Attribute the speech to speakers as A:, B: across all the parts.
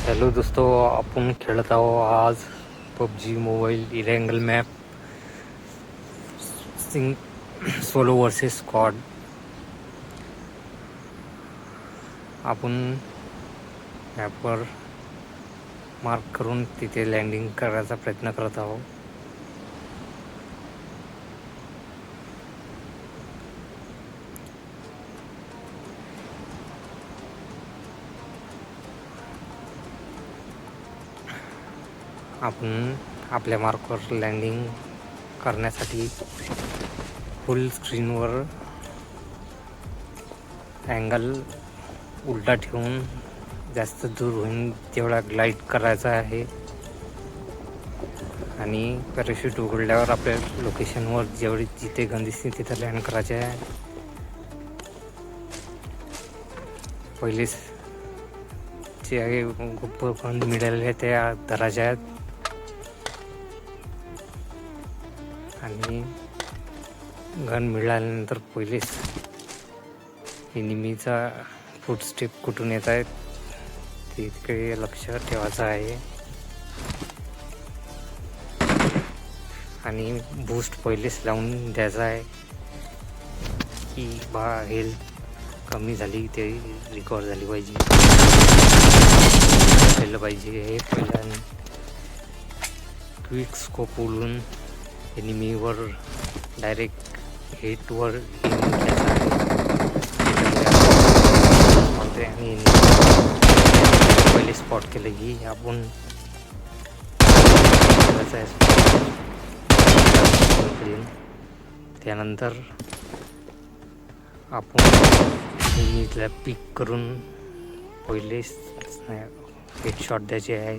A: Hello दोस्तों, आपण खेळत आहो आज PUBG mobile Erangel map solo versus squad. आपण मॅपवर मार्क करून तिथे लँडिंग करायचा प्रयत्न करत आहोत. आपण आपल्या मार्कवर लँडिंग करण्यासाठी फुल स्क्रीनवर अँगल उलटा ठेवून जास्त दूर होऊन तेवढा ग्लाइड करायचा आहे आणि पॅराशूट उघडल्यावर आपल्या लोकेशनवर जेवढी जिथे गन दिसते तिथं लँड करायचे आहे. पहिलेच जे गन मिळालेले आहे त्या धरायच्या आहेत आणि गन मिळाल्यानंतर पहिलेच एनिमीचा फुटस्टेप कुठून येत आहेत तिकडे लक्ष ठेवायचं आहे आणि बूस्ट पहिलेच लावून द्यायचा आहे की बा हेल्थ कमी झाली ते रिकवर झाली पाहिजे केलं पाहिजे. हे पहिल्या क्विक स्कोप उडून एनिमीवर डायरेक्ट हिटवर घ्यायचा आहे आणि पहिले स्पॉट केलं की आपण त्यानंतर आपण एनिमीला पिक करून पहिले हेडशॉट द्यायचे आहे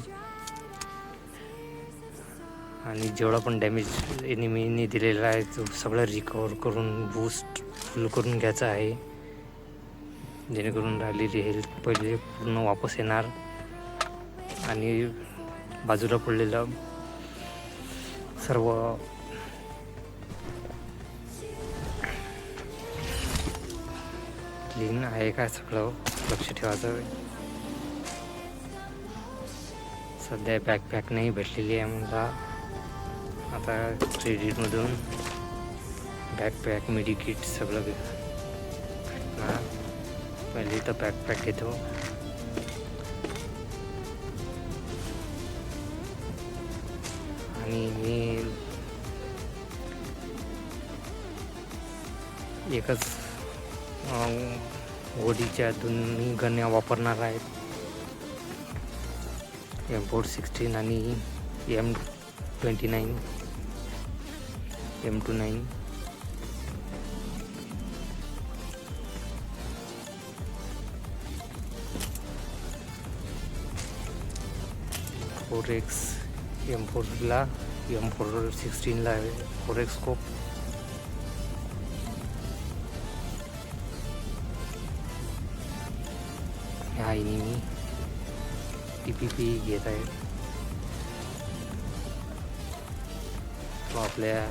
A: आणि जेवढा पण डॅमेज एनिमीने दिलेला आहे तो सगळं रिकवर करून बूस्ट फुल करून घ्यायचा आहे जेणेकरून राहिलेली हेल्थ पहिले पूर्ण वापस येणार आणि बाजूला पडलेलं सर्व क्लीन आहे का सगळं लक्ष ठेवायचं. सध्या बॅकपॅक नाही भेटलेली आहे मला. आता क्रेडिटमधून बॅकपॅक मेडिकिट सगळं भेटणार. पहिले तर बॅकपॅक घेतो आणि मी एकच गोडीच्या दोन्ही गण्या वापरणार आहेत, M416 आणि M29 M29. M4ला M416ला 4x scope. ह्या एनिमी TPP घेत आहे. तो आपल्या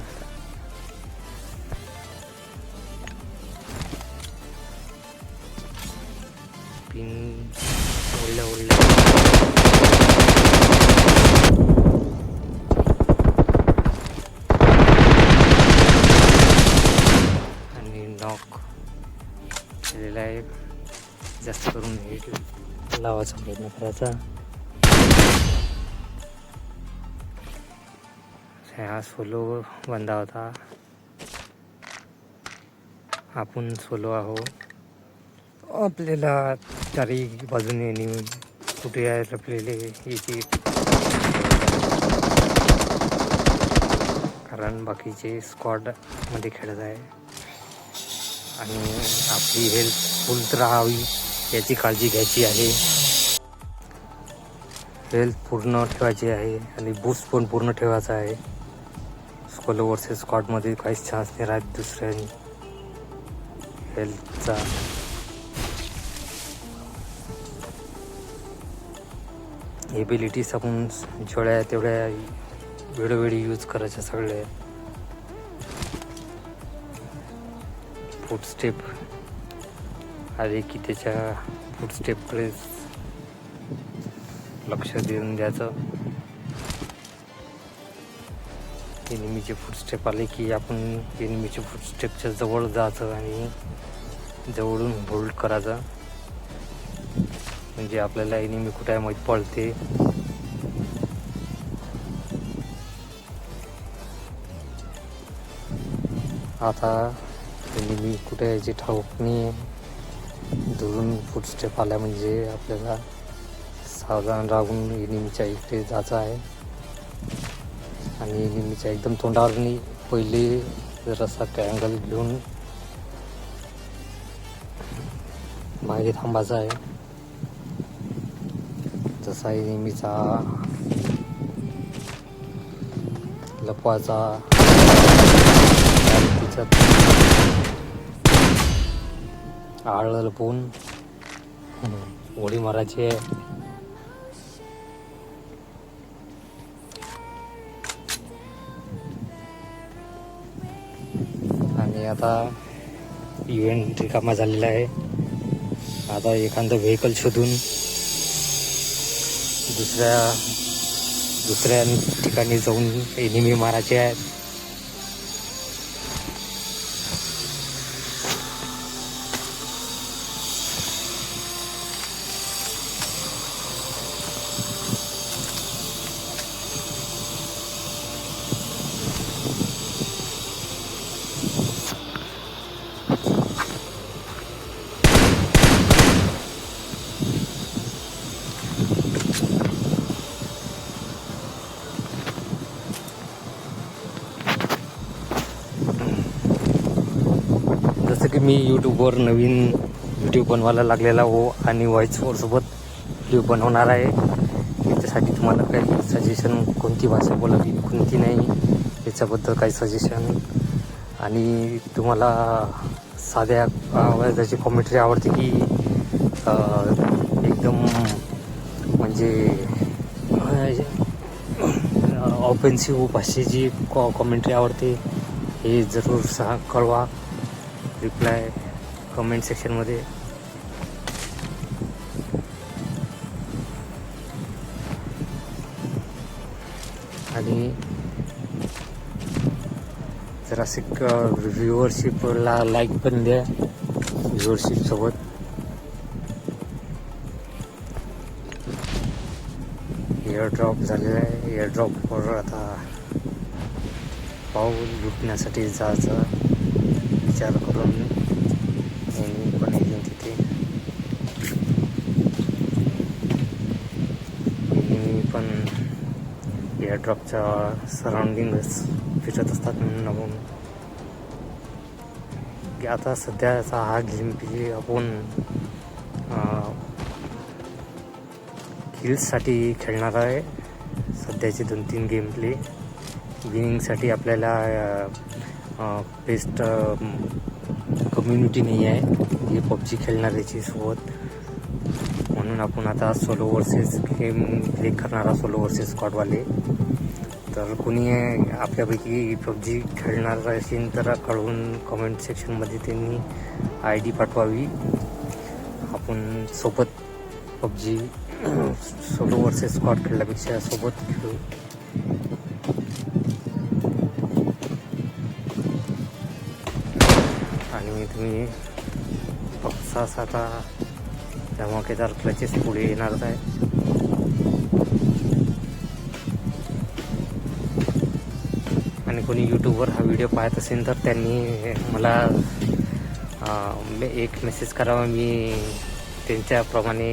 A: पिन ओढल्या आणि नॉक केलेला आहे. जास्त करून हेड लावायचा प्रयत्न करायचा. हा सोलो बंदा होता. आपण सोलो आहो. आपल्याला चारी बाजूने कुठे लपलेले याची कारण बाकीचे स्क्वॉड मध्ये खेळत आहे आणि आपली हेल्थ फुल राहावी याची काळजी घ्यायची आहे. हेल्थ पूर्ण ठेवायची आहे आणि बूस्ट पण पूर्ण ठेवायचा आहे. सोलो वर्सेस स्क्वॉडमध्ये काहीच चान्स नाही राहत दुसऱ्यानी हेल्थचा. एबिलिटीज आपण जेवढ्या तेवढ्या वेळोवेळी यूज करायच्या सगळ्या. फुटस्टेप आले की त्याच्या फुटस्टेपकडे लक्ष देऊन द्यायचं. एनिमीचे फुटस्टेप आले की आपण एनिमीचे फुटस्टेपच्या जवळ जायचं आणि जवळून होल्ड करायचं, म्हणजे आपल्याला एनिमी कुठे आहे माहीत पडते. आता एनिमी कुठे यायची ठाऊक नाही. दुरून फुटस्टेप आल्या म्हणजे आपल्याला सावधान राहून एनिमीच्या इकडे जायचं आहे. आणि एनिमीच्या एकदम तोंडावर नाही, पहिले जरासा ट्रायंगल घेऊन मागे थांबायचा आहे. जसा एनिमीचा लपवायचा आळ लपवून उडी मारायची आहे. आणि आता इव्हेंट रिकामा झालेला आहे. आता एखादं व्हेकल शोधून दुसऱ्या ठिकाणी जाऊन एनिमी मारायचे आहेत. जसं की मी यूट्यूबवर नवीन व्हिडिओ बनवायला लागलेला हो आणि व्हॉइस ओव्हरसोबत व्हिडिओ बनवणार आहे. त्याच्यासाठी तुम्हाला काही सजेशन, कोणती भाषा बोलावी कोणती नाही याच्याबद्दल काही सजेशन, आणि तुम्हाला साध्या आवाजाची कॉमेंट्री आवडते की एकदम म्हणजे ऑफेन्सिव्ह भाषेची कॉमेंट्री आवडते हे जरूर कळवा. रिप्लाय कमेंट सेक्शनमध्ये. आणि जरासे व्ह्युअरशिपला लाईक पण द्या. व्ह्युअरशिपसोबत एअरड्रॉप झालेला आहे. एअरड्रॉपवर आता पाऊल लुटण्यासाठी जायचं विचार करून मी पण येईन तिथे. मी पण एअरड्रॉपच्या सराउंडिंगच फिरत असतात म्हणून की आता सध्याचा हा गेम प्ले आपण किल्ससाठी खेळणार आहे. सध्याचे 2-3 गेम प्ले विनिंगसाठी आपल्याला बेस्ट कम्युनिटी नाही आहे हे पबजी खेळणाऱ्याची सोबत, म्हणून आपण आता सोलो वर्सेस गेम प्ले करणारा सोलो वर्सेस स्क्वॉडवाले. तर कोणी आपल्यापैकी पबजी खेळणार असेल तर कळवून कमेंट सेक्शनमध्ये त्यांनी ID पाठवावी. आपण सोबत पबजी सोलो वर्सेस स्क्वॉड खेळल्यापेक्षा सोबत खेळू. आणि तुम्ही बघसाच आता धमाकेदार क्लचेस पुढे येणारच आहे. आणि कोणी यूट्यूबवर हा व्हिडिओ पाहत असेल तर त्यांनी मला एक मेसेज करावा. मी त्यांच्याप्रमाणे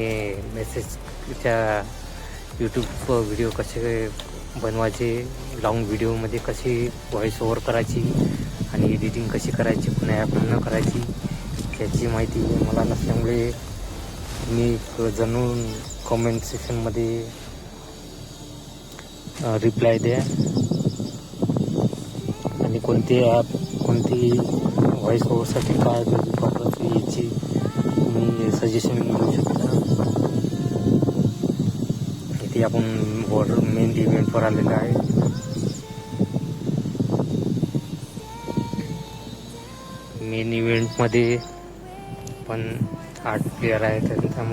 A: मेसेजच्या यूट्यूब व्हिडिओ कसे बनवायचे, लॉंग व्हिडिओमध्ये कशी व्हॉइस ओव्हर करायची आणि एडिटिंग कशी करायची, पुन्हा ॲप न करायची याची माहिती मला नसल्यामुळे मी जाणून कमेंट सेक्शनमध्ये रिप्लाय द्या. आणि कोणते ॲप, कोणती व्हॉइस ओव्हरसाठी काय वापरायची याची तुम्ही सजेशन मिळू शकता. इथे आपण मेन इव्हेंटवर आलेलं आहे. मेन इव्हेंटमध्ये पण 8 प्लेयर आहेत. त्यांचा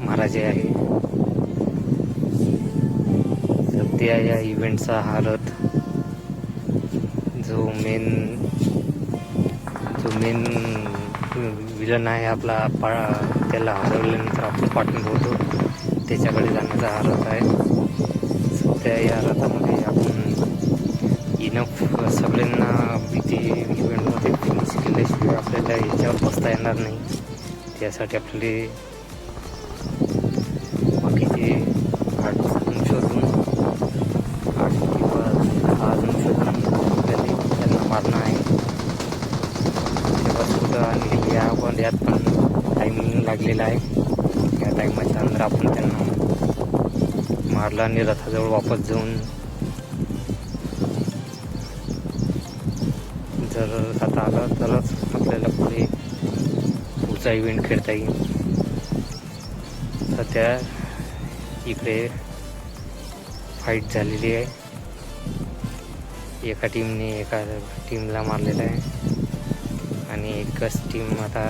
A: महाराजे आहे. सध्या या इव्हेंटचा हा रथ जो मेन विलन आहे आपला त्याला हरवल्यानंतर आपण पाठवून होतो त्याच्याकडे जाण्याचा हा रथ आहे. सध्या या रथामध्ये आपण इनफ सगळ्यांना इथे इव्हेंटमध्ये फिनिश केल्याशिवाय आपल्याला याच्यावर बसता येणार नाही. त्यासाठी आपले बाकीचे 8 शोधून 8 किंवा 10 शोधून आपल्याला त्यांना मारणं आहे. तेव्हा आणि यात पण टायमिंग लागलेला आहे. या टायमाच्या अंदर आपण त्यांना मारलं आणि रथाजवळ वापस जाऊन जर रथ आला तरच आपल्याला पुढचा इव्हेंट खेळता येईल. सध्या इकडे फाईट झालेली आहे. एका टीमला मारलेलं आहे आणि एकच टीम आता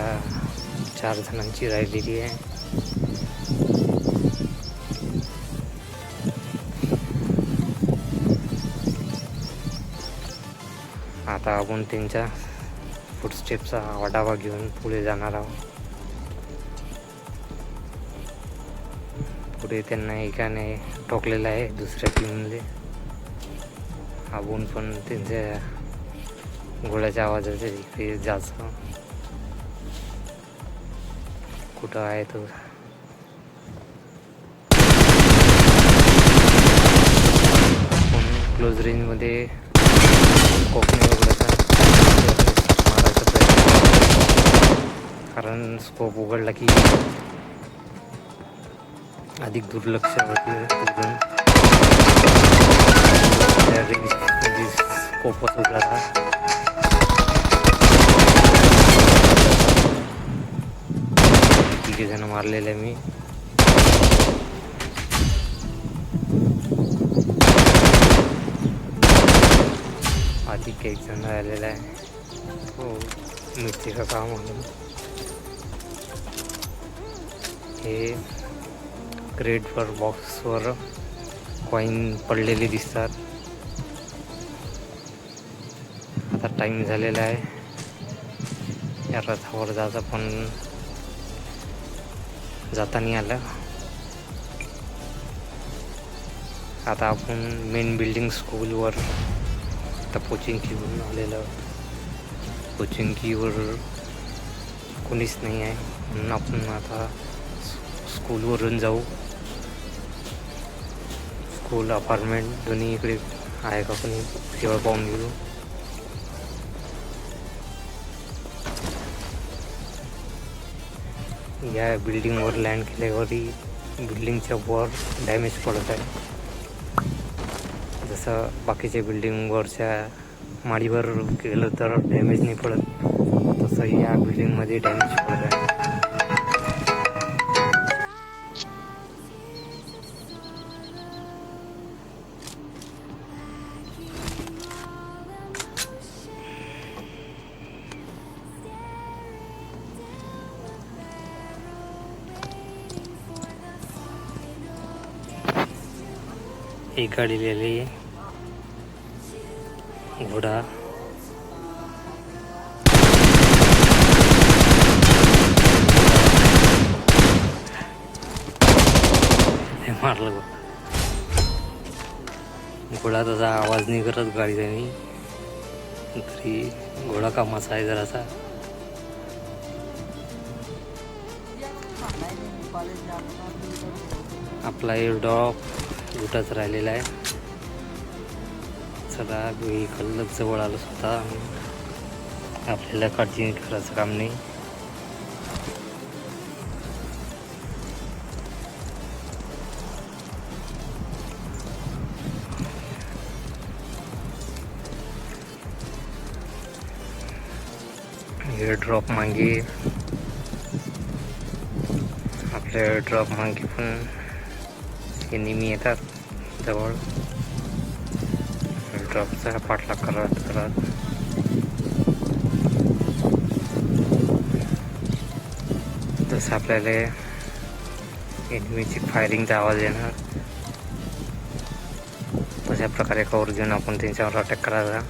A: 4 जणांची राहिलेली आहे. आता आपण त्यांच्या फुटस्टेपचा आढावा घेऊन पुढे जाणार आहोत. पुढे त्यांना एकाने ठोकलेलं आहे दुसऱ्या टीममध्ये. आपण पण त्यांच्या गोळ्याच्या आवाजाच्या इकडे जायचं. कुठं आहे तो आपण क्लोज रेंजमध्ये कोकणी उघडायचा मारायचा प्रयत्न, कारण स्कोप उघडला की अधिक दुर्लक्ष होते. स्कोपच उघडला. जण मारलेले मी. अधिक एक जण राहिलेला आहे. हो, मिरचीचं काम म्हणून हे क्रेटवर बॉक्सवर कॉईन पडलेले दिसतात. आता टाईम झालेला आहे या रथावर जायचं, पण जाता नाही आलं. आता आपण मेन बिल्डिंग स्कूलवर आता पोचिंकी घेऊन आलेलं. पोचिंकीवर कोणीच नाही आहे म्हणून आपण आता स्कूलवरून जाऊ. स्कूल अपार्टमेंट दोन्ही इकडे आहे का कोणी तेव्हा पाहून घेऊ. या बिल्डिंगवर लँड केल्यावरही बिल्डिंगच्या वर डॅमेज पडत आहे. जसं बाकीच्या बिल्डिंगवरच्या माडीवर गेलं तर डॅमेज नाही पडत, तसं या बिल्डिंगमध्ये डॅमेज पडत आहे. एक गाडी लिहिली आहे घोडा. मारलं घोडा, तसा आवाज नाही करत गाडी त्यांनी, तरी घोडा कामाचा आहे जरासा. आपला एअरड्रॉप उठाच राहिलेला आहे. चला व्हेकल जवळ आलं सुद्धा आपल्याला काळजी करायचं काम नाही. एअरड्रॉप मागे आपल्या एअरड्रॉप मागे पण हे नेहमी येतात जवळ. ड्रॉपचा पाठलाग करत जसं आपल्याला एनिमीची फायरिंगचा आवाज येणार. तशा प्रकारे कवर घेऊन आपण त्यांच्यावर अटॅक करायचा.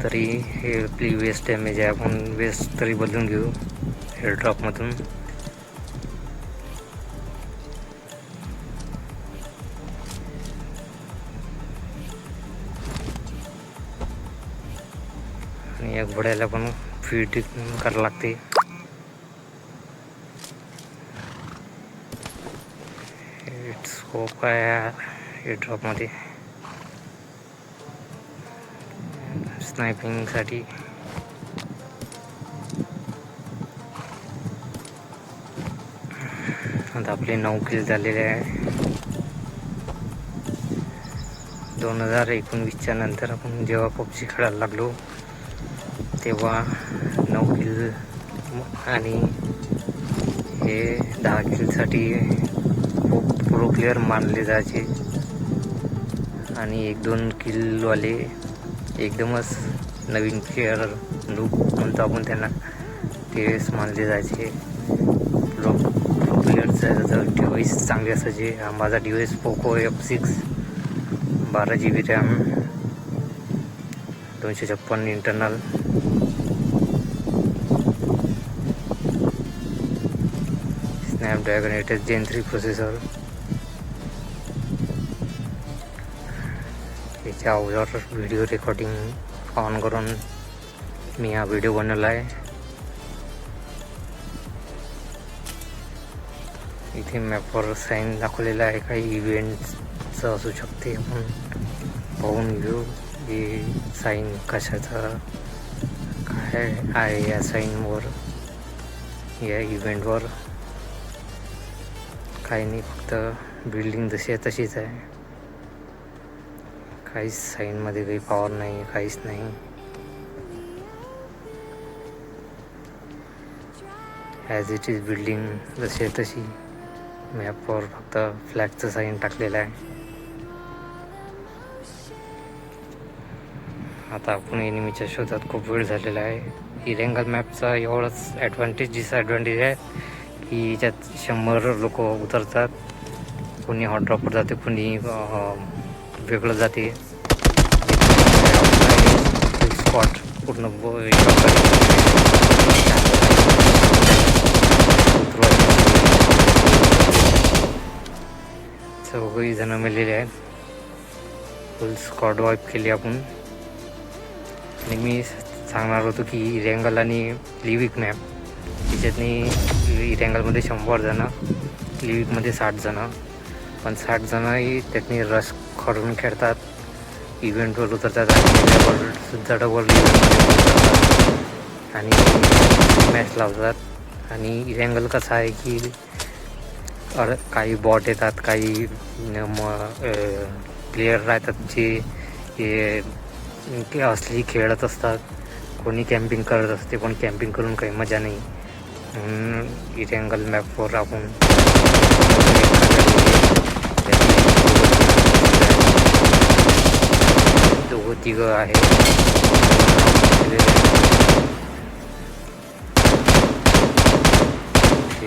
A: तरी हे आपली वेस्ट डॅमेज आहे, आपण वेस्ट तरी बदलून घेऊ एअरड्रॉपमधून. आणि या घोड्याला पण फीड करावं लागते. स्कोप आहे एअरड्रॉपमध्ये स्नायपिंगसाठी. आता आपले 9 किल झालेले आहे. 2019च्या नंतर आपण जेव्हा पबजी खेळायला लागलो तेव्हा 9 किल आणि हे 10 किलसाठी खूप प्रो प्लेअर मानले जायचे. आणि 1-2 किलवाले एकदमच नवीन प्लेअर लूक म्हणतो आपण त्यांना, तेच मानले जायचे. प्रो प्लेअरचं जर डिव्हाइस चांगले असायचे. माझा device Poco F6, 12 GB RAM, 256 internal. Snapdragon 8 Gen 3 processor. याच्या अगोदर व्हिडिओ रेकॉर्डिंग ऑन करून मी हा व्हिडिओ बनवला आहे. इथे मॅपवर साईन दाखवलेला आहे, काही इव्हेंटचं असू शकते. आपण पाहून घेऊ हे साईन कशाचं काय आहे. या साईनवर, या इव्हेंटवर काही नाही, फक्त बिल्डिंग जशी आहे तशीच आहे. काहीच साईनमध्ये काही पॉवर नाही, काहीच नाही. ॲज इट इज बिल्डिंग जशी आहे तशी. मॅपवर फक्त फ्लॅगचं साईन टाकलेलं आहे. आता आपण एनिमीच्या शोधात खूप वेळ झालेला आहे. इरेंगल मॅपचा एवढंच ॲडव्हान्टेज डिसॲडव्हान्टेज आहे की याच्यात 100 लोक उतरतात. कोणी हॉट ड्रॉपवर जाते, कोणी वेगळं जाते. स्पॉट पूर्ण चौघही जण मिळालेले आहेत. फुल स्क्वॉड वाईप केली आपण. आणि मी सांगणार होतो की इरेंगल आणि लिविक मॅप त्याच्यातनी इरेंगलमध्ये 100 जण, लिविकमध्ये 60 जण. पण 60 जणही त्यातनी रश करून खेळतात, इव्हेंटवर उतरतात आणि सुद्धा डबल इव्हेंटमध्ये आणि मॅच लावतात. आणि इरेंगल कसं आहे की काही बॉट येतात, काही प्लेयर राहतात जे असली खेळत असतात. कोणी कॅम्पिंग करत असते, पण कॅम्पिंग करून काही मजा नाही. म्हणून इरेंगल मॅपवर आपण दोघं आहे.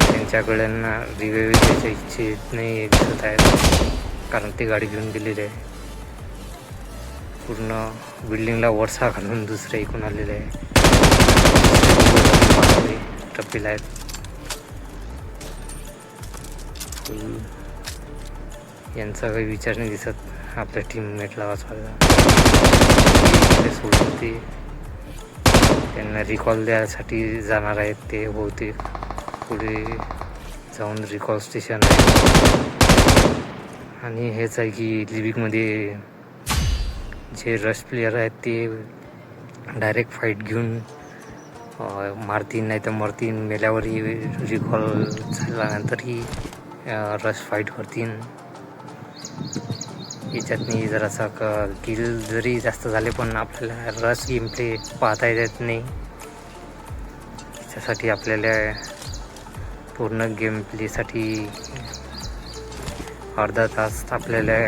A: त्यांच्याकडे रिव्ह्यू द्यायच्या इच्छित नाही दिसत आहेत, कारण ते गाडी घेऊन गेलेले आहे. पूर्ण बिल्डिंगला वरसा घालून दुसरे ऐकून आलेले आहे. टप्पीला आहेत. यांचा काही विचार नाही दिसत आपल्या टीममेटला वाचवायला. सोडून ते त्यांना रिकॉल द्यायसाठी जाणार आहेत. ते बहुतेक पुढे जाऊन रिकॉल स्टेशन आहे. आणि हेच आहे की लिविकमध्ये जे रश प्लेयर आहेत ते डायरेक्ट फाईट घेऊन मारतीन, नाही तर मरतीन. मेल्यावरही रिकॉल झाल्यानंतरही रश फाईट करतीन. याच्यातनी जरासा किल जरी जास्त झाले पण आपल्याला रश गेम प्ले पाहता येत नाही. त्याच्यासाठी आपल्याला पूर्ण गेम प्लेसाठी अर्धा तास आपल्याला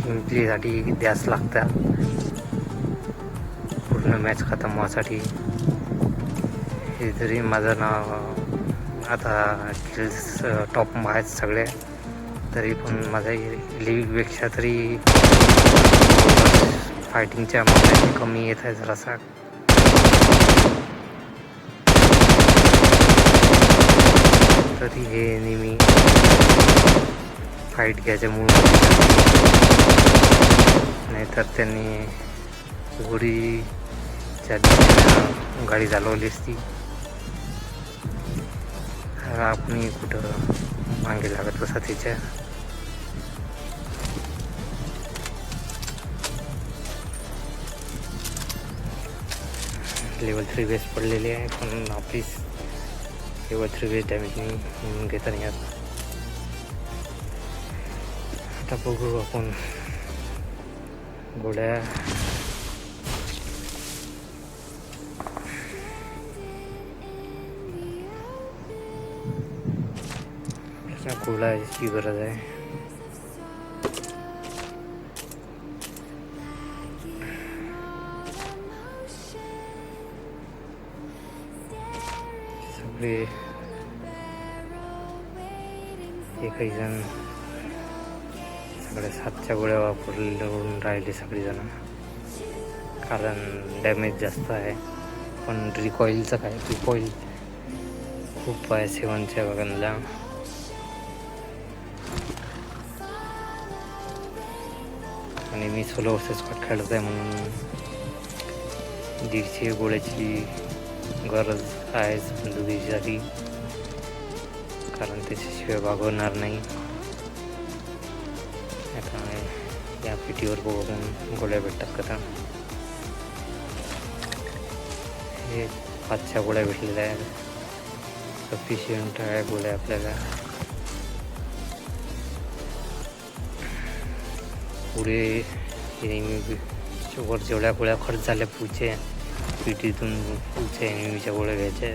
A: गेम प्लेसाठी द्यास लागतात. पूर्ण मॅच खतम व्हायसाठी. हे जरी माझं नाव आता किल्स टॉप आहेत सगळे, तरी पण माझ्या लीगपेक्षा तरी फायटिंगच्या मामल्यात कमी येत आहे जरासा. तरी हे नेहमी फाईट घ्यायच्या मूळ, नाहीतर त्यांनी घोडीच्या दिशेनं गाडी चालवली असती. आपण कुठं मागे लागत बसा तिच्या. लेवल 3 बेस पडलेली आहे, पण आपली लेवल 3 बेस डॅमेज नाही घेता नाही येत. आता बघू आपण गोळ्या गोळ्याची गरज आहे. सगळे एकही जण सगळ्या 7च्या गोळ्या वापरून राहिले सगळेजण, कारण डॅमेज जास्त आहे. पण रिकॉईलचं काय, रिकॉईल खूप आहे 7च्या वगनला. आणि मी सोलो वर्सेस स्क्वॉड खेळत आहे म्हणून 150 गोळ्याची गरज आहेच बंदुकीसाठी, कारण त्याच्याशिवाय भागवणार नाही. आता या पिटीवर बघून गोळ्या भेटतात का? हे 5च्या गोळ्या भेटलेल्या आहेत, सफिशियंट आहे गोळ्या आपल्याला. पुढे वर जेवढ्या गोळ्या खर्च झाल्या पुढच्या पिटीतून पुढच्या एनिमीच्या गोळ्या घ्यायच्या.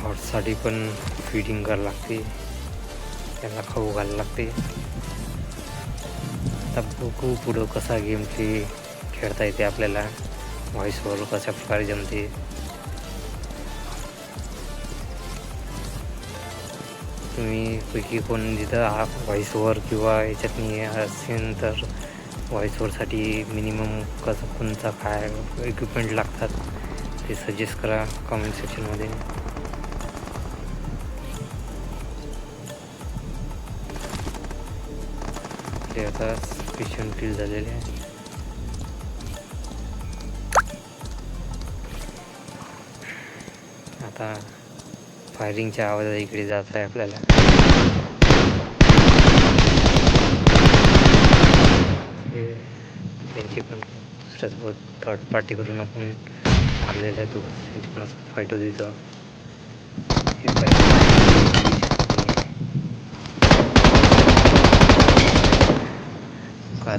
A: हॉर्ससाठी पण फीडिंग करावं लागते, त्याला खाऊ घालायला लागते. आता बघू पुढं कसा गेम प्ले खेळता येते आपल्याला, व्हॉइसवर कशा प्रकारे जमते. तुम्ही पैकी कोण जिथं व्हॉइसवर किंवा याच्यात नाही असेल तर व्हॉइसवरसाठी मिनिमम कसं कोणता काय इक्विपमेंट लागतात ते सजेस्ट करा कमेंट सेक्शनमध्ये. ते आता स्पेशल किल झालेले आहे. आता फायरिंगच्या आवाजात इकडे जात आहे आपल्याला. त्यांची पण दुसऱ्यासोबत थर्ड पार्टी करून आपण मारलेला आहे. तो त्यांची पण फाईट होती तिथं. काय